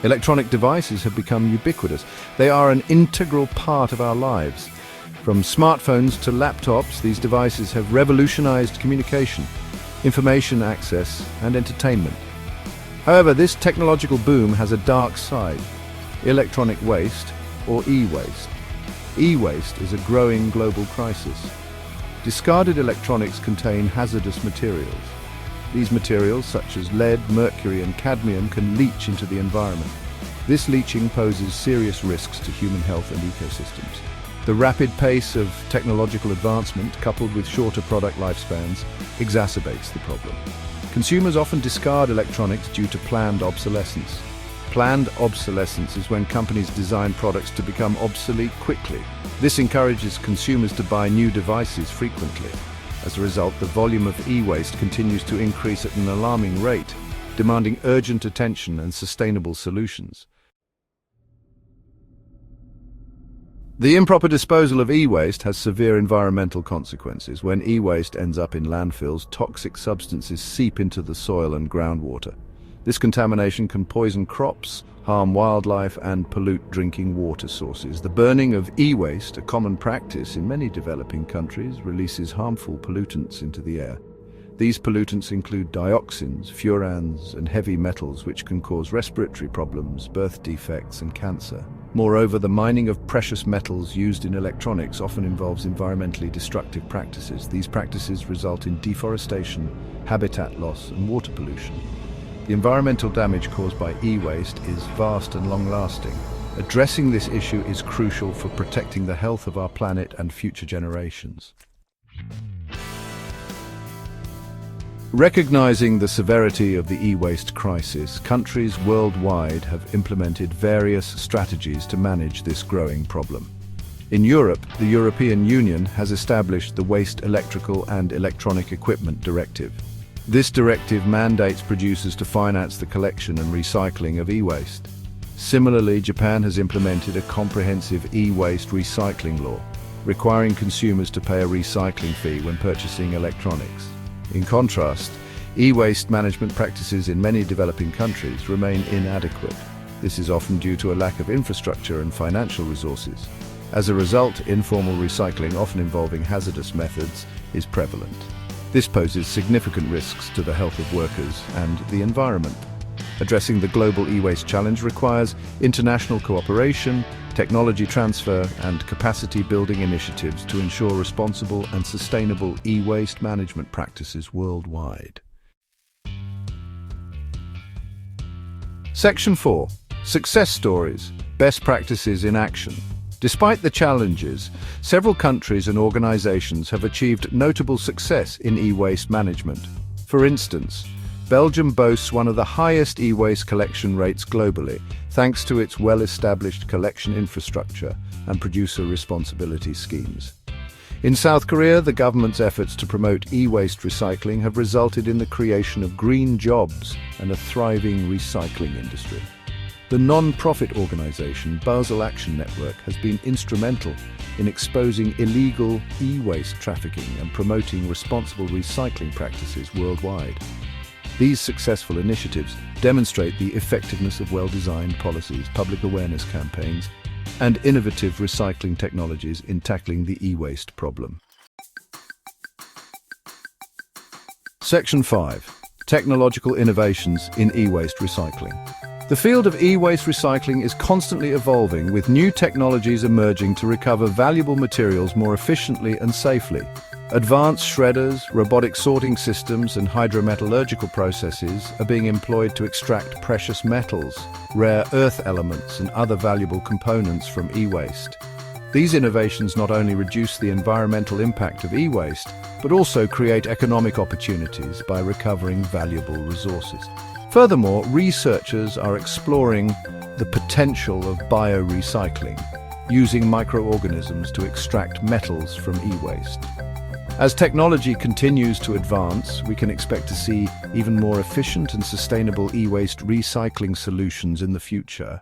Electronic devices have become ubiquitous. They are an integral part of our lives. From smartphones to laptops, these devices have revolutionized communication, information access, and entertainment. However, this technological boom has a dark side: electronic waste, or e-waste. E-waste is a growing global crisis. Discarded electronics contain hazardous materials. These materials, such as lead, mercury, and cadmium, can leach into the environment. This leaching poses serious risks to human health and ecosystems. The rapid pace of technological advancement, coupled with shorter product lifespans, exacerbates the problem. Consumers often discard electronics due to planned obsolescence. Planned obsolescence is when companies design products to become obsolete quickly. This encourages consumers to buy new devices frequently. As a result, the volume of e-waste continues to increase at an alarming rate, demanding urgent attention and sustainable solutions. The improper disposal of e-waste has severe environmental consequences. When e-waste ends up in landfills, toxic substances seep into the soil and groundwater. This contamination can poison crops, harm wildlife, and pollute drinking water sources. The burning of e-waste, a common practice in many developing countries, releases harmful pollutants into the air. These pollutants include dioxins, furans, and heavy metals, which can cause respiratory problems, birth defects, and cancer. Moreover, the mining of precious metals used in electronics often involves environmentally destructive practices. These practices result in deforestation, habitat loss, and water pollution. The environmental damage caused by e-waste is vast and long-lasting. Addressing this issue is crucial for protecting the health of our planet and future generations. Recognizing the severity of the e-waste crisis, countries worldwide have implemented various strategies to manage this growing problem. In Europe, the European Union has established the Waste Electrical and Electronic Equipment Directive. This directive mandates producers to finance the collection and recycling of e-waste. Similarly, Japan has implemented a comprehensive e-waste recycling law, requiring consumers to pay a recycling fee when purchasing electronics. In contrast, e-waste management practices in many developing countries remain inadequate. This is often due to a lack of infrastructure and financial resources. As a result, informal recycling, often involving hazardous methods, is prevalent. This poses significant risks to the health of workers and the environment. Addressing the global e-waste challenge requires international cooperation, technology transfer, and capacity-building initiatives to ensure responsible and sustainable e-waste management practices worldwide. Section 4. Success Stories. Best Practices in Action. Despite the challenges, several countries and organizations have achieved notable success in e-waste management. For instance, Belgium boasts one of the highest e-waste collection rates globally, thanks to its well-established collection infrastructure and producer responsibility schemes. In South Korea, the government's efforts to promote e-waste recycling have resulted in the creation of green jobs and a thriving recycling industry. The non-profit organization Basel Action Network has been instrumental in exposing illegal e-waste trafficking and promoting responsible recycling practices worldwide. These successful initiatives demonstrate the effectiveness of well-designed policies, public awareness campaigns, and innovative recycling technologies in tackling the e-waste problem. Section 5. Technological innovations in e-waste recycling. The field of e-waste recycling is constantly evolving, with new technologies emerging to recover valuable materials more efficiently and safely. Advanced shredders, robotic sorting systems, and hydrometallurgical processes are being employed to extract precious metals, rare earth elements, and other valuable components from e-waste. These innovations not only reduce the environmental impact of e-waste, but also create economic opportunities by recovering valuable resources. Furthermore, researchers are exploring the potential of biorecycling, using microorganisms to extract metals from e-waste. As technology continues to advance, we can expect to see even more efficient and sustainable e-waste recycling solutions in the future.